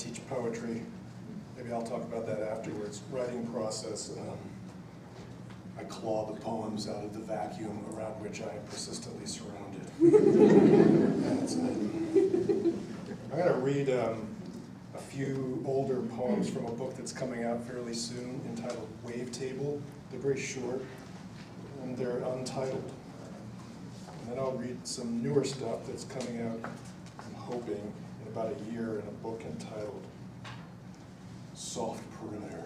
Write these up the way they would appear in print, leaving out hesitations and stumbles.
teach poetry. Maybe I'll talk about that afterwards. Writing process. I claw the poems out of the vacuum around which I am persistently surrounded. That's it. I'm going to read a few older poems from a book that's coming out fairly soon entitled Wavetable. They're very short and they're untitled. And then I'll read some newer stuff that's coming out, I'm hoping, in about a year in a book entitled Soft Perimeter.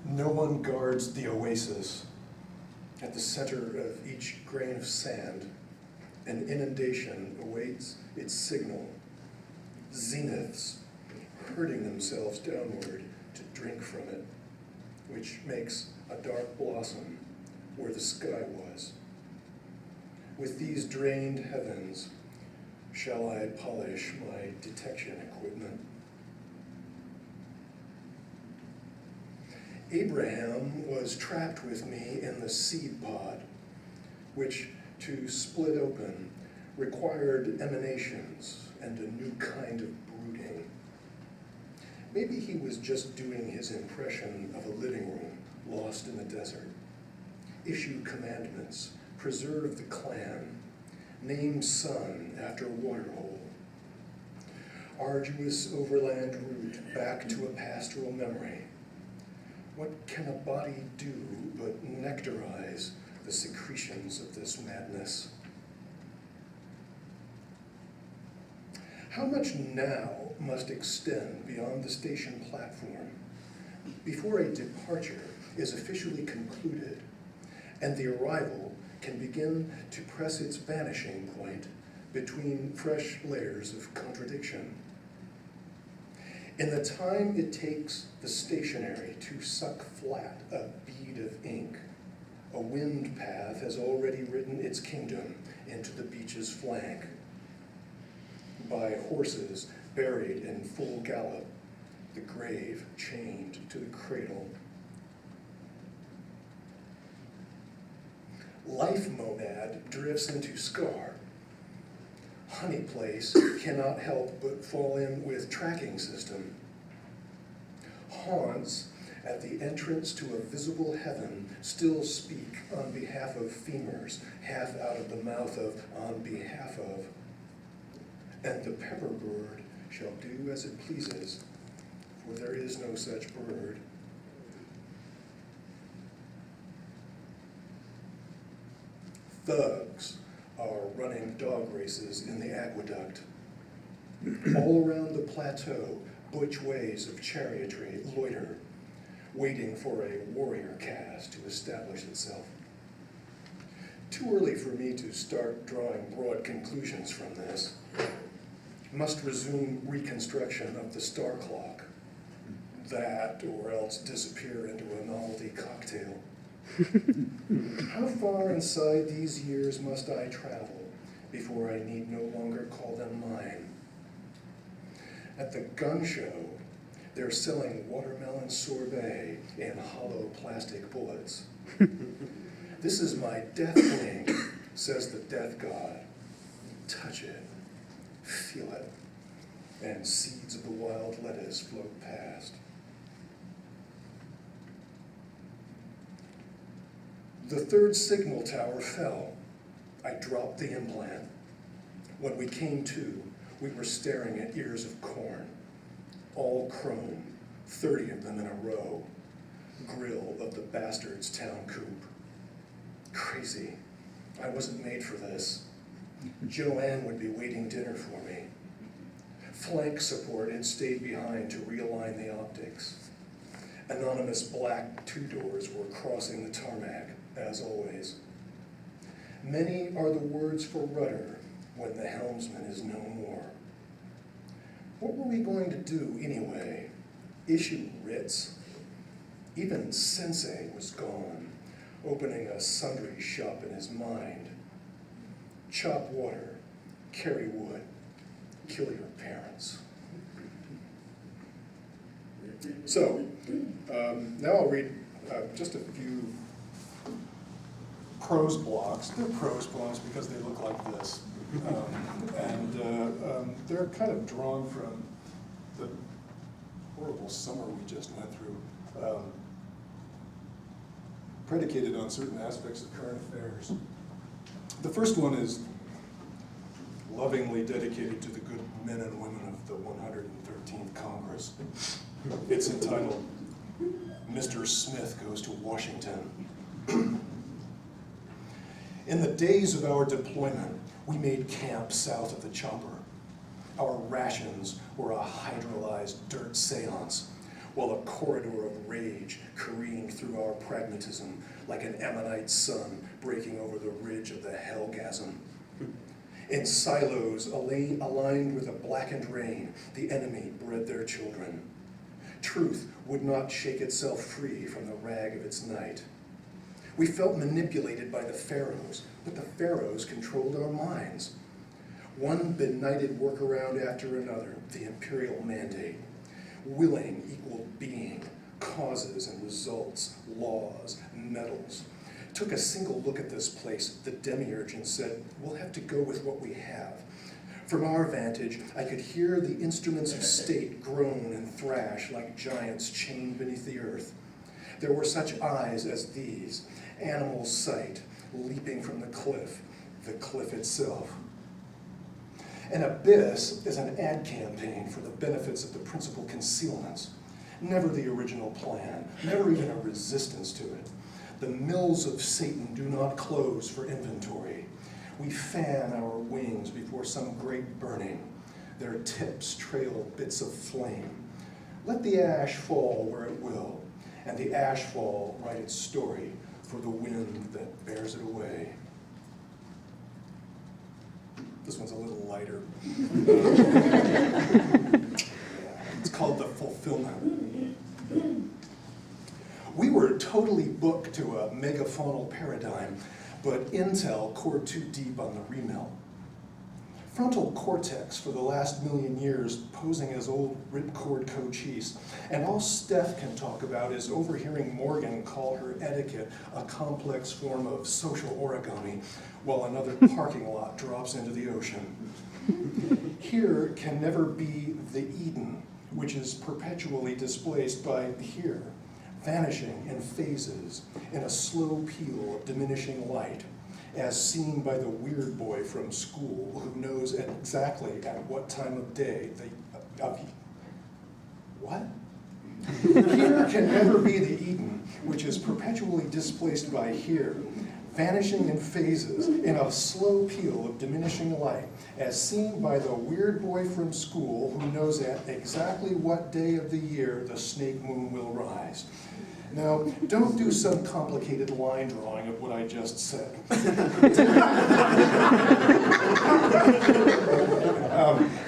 No one guards the oasis. At the center of each grain of sand, an inundation awaits its signal. Zeniths herding themselves downward to drink from it, which makes a dark blossom where the sky was. With these drained heavens, shall I polish my detection equipment? Abraham was trapped with me in the seed pod, which, to split open, required emanations and a new kind of brooding. Maybe he was just doing his impression of a living room lost in the desert. Issue commandments, preserve the clan, name son after waterhole. Arduous overland route back to a pastoral memory. What can a body do but nectarize the secretions of this madness? How much now must extend beyond the station platform before a departure is officially concluded and the arrival can begin to press its vanishing point between fresh layers of contradiction? In the time it takes the stationary to suck flat a bead of ink, a wind path has already written its kingdom into the beach's flank. By horses buried in full gallop, the grave chained to the cradle. Life monad drifts into scar. Honey place cannot help but fall in with tracking system. Haunts at the entrance to a visible heaven still speak on behalf of femurs, half out of the mouth of on behalf of. And the pepper bird shall do as it pleases, for there is no such bird. Thugs are running dog races in the aqueduct. All around the plateau, butch ways of chariotry loiter, waiting for a warrior caste to establish itself. Too early for me to start drawing broad conclusions from this. Must resume reconstruction of the star clock. That, or else disappear into a novelty cocktail. How far inside these years must I travel before I need no longer call them mine? At the gun show, they're selling watermelon sorbet in hollow plastic bullets. This is my death wing, says the death god. Touch it, feel it, and seeds of the wild lettuce float past. The third signal tower fell. I dropped the implant. When we came to, we were staring at ears of corn, all chrome, 30 of them in a row, grill of the bastard's town coop. Crazy. I wasn't made for this. Joanne would be waiting dinner for me. Flank support had stayed behind to realign the optics. Anonymous black two-doors were crossing the tarmac, as always. Many are the words for rudder when the helmsman is no more. What were we going to do anyway? Issue writs? Even Sensei was gone, opening a sundry shop in his mind. Chop water, carry wood, kill your parents. So, now I'll read just a few prose blocks. They're prose poems because they look like this. And they're kind of drawn from the horrible summer we just went through, predicated on certain aspects of current affairs. The first one is lovingly dedicated to the good men and women of the 113th Congress. It's entitled, Mr. Smith Goes to Washington. In the days of our deployment, we made camp south of the chopper. Our rations were a hydrolyzed dirt seance, while a corridor of rage careened through our pragmatism like an Ammonite sun breaking over the ridge of the hellgasm. In silos aligned with a blackened rain, the enemy bred their children. Truth would not shake itself free from the rag of its night. We felt manipulated by the pharaohs, but the pharaohs controlled our minds. One benighted workaround after another, the imperial mandate. Willing equaled being, causes and results, laws, medals. Took a single look at this place, the demiurge, and said, we'll have to go with what we have. From our vantage, I could hear the instruments of state groan and thrash like giants chained beneath the earth. There were such eyes as these, animal sight, leaping from the cliff itself. An abyss is an ad campaign for the benefits of the principal concealments. Never the original plan, never even a resistance to it. The mills of Satan do not close for inventory. We fan our wings before some great burning. Their tips trail bits of flame. Let the ash fall where it will, and the ash fall write its story for the wind that bears it away. This one's a little lighter. It's called The Fulfillment. We were totally booked to a megafaunal paradigm, but Intel cored too deep on the remelt. Frontal cortex for the last million years posing as old ripcord cochise, and all Steph can talk about is overhearing Morgan call her etiquette a complex form of social origami, while another parking lot drops into the ocean. Here can never be the Eden, which is perpetually displaced by here, vanishing in phases, in a slow peel of diminishing light, as seen by the weird boy from school who knows exactly at what time of day what? Here can never be the Eden, which is perpetually displaced by here, vanishing in phases, in a slow peel of diminishing light, as seen by the weird boy from school who knows at exactly what day of the year the snake moon will rise. Now, don't do some complicated line drawing of what I just said.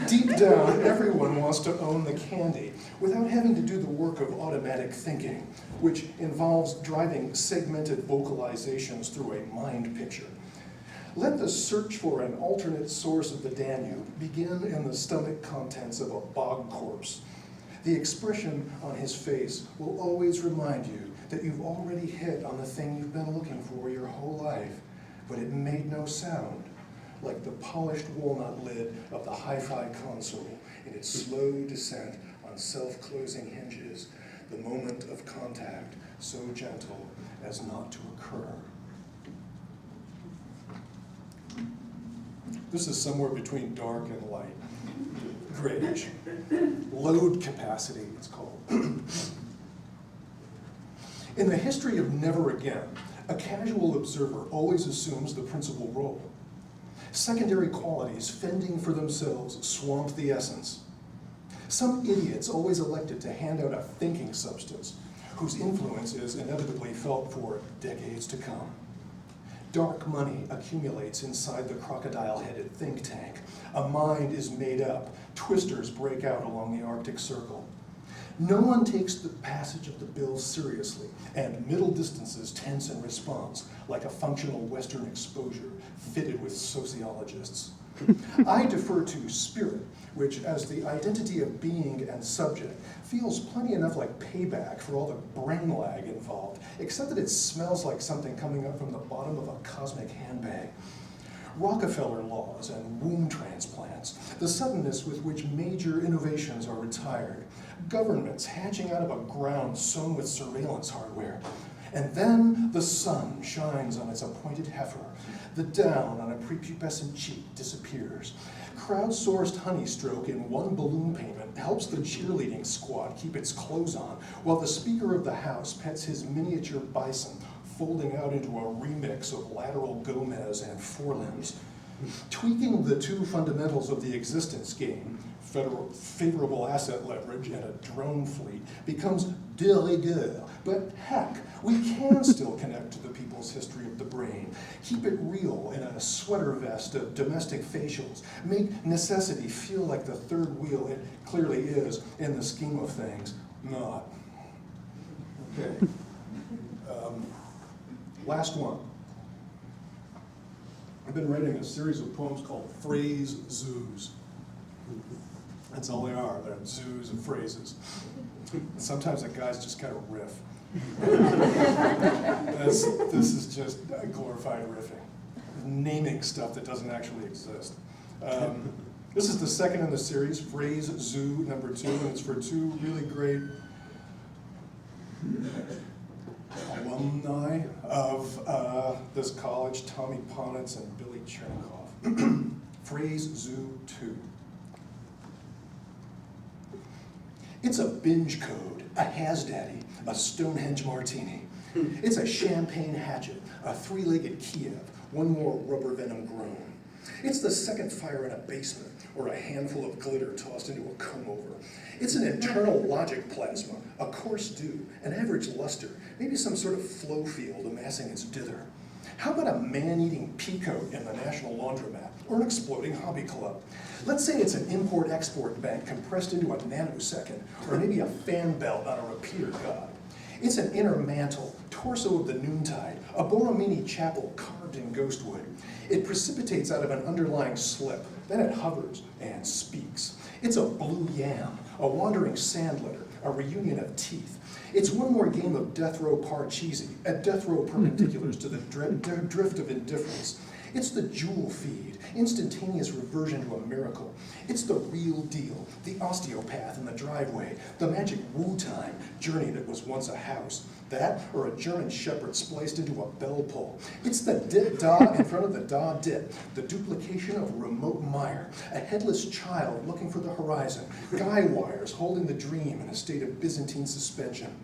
Deep down, everyone wants to own the candy without having to do the work of automatic thinking, which involves driving segmented vocalizations through a mind picture. Let the search for an alternate source of the Danube begin in the stomach contents of a bog corpse. The expression on his face will always remind you that you've already hit on the thing you've been looking for your whole life, but it made no sound, like the polished walnut lid of the hi-fi console in its slow descent on self-closing hinges, the moment of contact so gentle as not to occur. This is somewhere between dark and light. Grayish. Load capacity, it's called. In the history of Never Again, a casual observer always assumes the principal role. Secondary qualities fending for themselves swamp the essence. Some idiots always elected to hand out a thinking substance whose influence is inevitably felt for decades to come. Dark money accumulates inside the crocodile-headed think tank. A mind is made up. Twisters break out along the Arctic Circle. No one takes the passage of the bill seriously, and middle distances tense in response, like a functional Western exposure fitted with sociologists. I defer to spirit, which, as the identity of being and subject, feels plenty enough like payback for all the brain lag involved, except that it smells like something coming up from the bottom of a cosmic handbag. Rockefeller laws and womb transplants, the suddenness with which major innovations are retired, governments hatching out of a ground sown with surveillance hardware. And then the sun shines on its appointed heifer. The down on a prepubescent cheek disappears. Crowdsourced honeystroke in one balloon payment helps the cheerleading squad keep its clothes on, while the Speaker of the House pets his miniature bison, folding out into a remix of lateral Gomez and forelimbs. Tweaking the two fundamentals of the existence game, favorable asset leverage and a drone fleet, becomes de rigueur. But heck, we can still connect to the people's history of the brain, keep it real in a sweater vest of domestic facials, make necessity feel like the third wheel it clearly is in the scheme of things. Not. Okay. Last one. I've been writing a series of poems called Phrase Zoos. That's all they are. They're zoos of phrases. Sometimes the guys just kind of riff. This is just glorified riffing, naming stuff that doesn't actually exist. This is the second in the series, Phrase Zoo number 2, and it's for two really great alumni of this college, Tommy Ponitz and Billy Chernikov. Phrase Zoo 2. It's a binge code, a has-daddy, a Stonehenge martini. It's a champagne hatchet, a three-legged Kiev, one more rubber venom groan. It's the second fire in a basement, or a handful of glitter tossed into a comb-over. It's an internal logic plasma, a coarse dew, an average luster, maybe some sort of flow field amassing its dither. How about a man-eating peacoat in the National Laundromat, or an exploding hobby club? Let's say it's an import-export bank compressed into a nanosecond, or maybe a fan belt on a repeater god. It's an inner mantle, torso of the noontide, a Borromini chapel carved in ghostwood. It precipitates out of an underlying slip, then it hovers and speaks. It's a blue yam, a wandering sand litter, a reunion of teeth. It's one more game of death row parcheesi, at death row perpendiculars to the drift of indifference. It's the jewel feed, instantaneous reversion to a miracle. It's the real deal, the osteopath in the driveway, the magic woo time, journey that was once a house. That, or a German shepherd spliced into a bell pull. It's the dit-da in front of the da-dit, the duplication of a remote mire, a headless child looking for the horizon, guy wires holding the dream in a state of Byzantine suspension.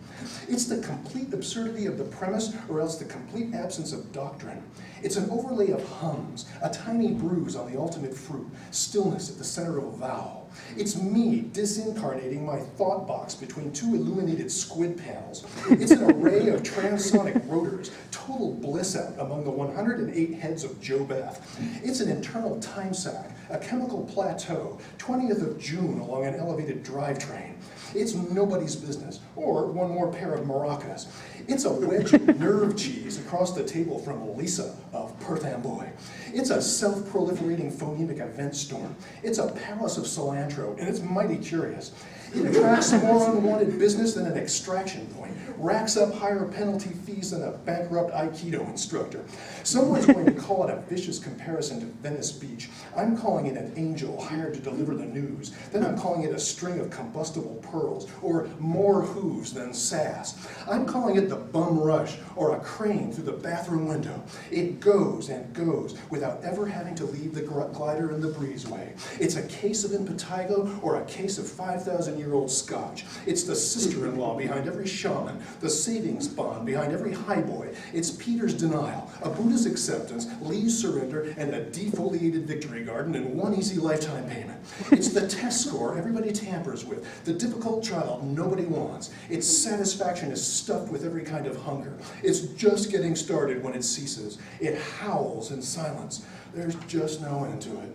It's the complete absurdity of the premise, or else the complete absence of doctrine. It's an overlay of hums, a tiny bruise on the ultimate fruit, stillness at the center of a vowel. It's me disincarnating my thought box between two illuminated squid panels. It's an array of transonic rotors, total bliss out among the 108 heads of Joe Beth. It's an internal time sack, a chemical plateau, 20th of June along an elevated drivetrain. It's nobody's business, or one more pair of maracas. It's a wedge of nerve cheese across the table from Lisa of Perth Amboy. It's a self-proliferating phonemic event storm. It's a palace of cilantro, and it's mighty curious. It attracts more unwanted business than an extraction point, racks up higher penalty fees than a bankrupt Aikido instructor. Someone's going to call it a vicious comparison to Venice Beach. I'm calling it an angel hired to deliver the news. Then I'm calling it a string of combustible pearls, or more hooves than sass. I'm calling it the bum rush, or a crane through the bathroom window. It goes and goes without ever having to leave the glider in the breezeway. It's a case of impetigo, or a case of 5,000-year-old scotch. It's the sister-in-law behind every shaman, the savings bond behind every highboy. It's Peter's denial, a Buddha's acceptance, Lee's surrender, and a defoliated victory garden in one easy lifetime payment. It's the test score everybody tampers with, the difficult child nobody wants. Its satisfaction is stuffed with every kind of hunger. It's just getting started when it ceases. It howls in silence. There's just no end to it.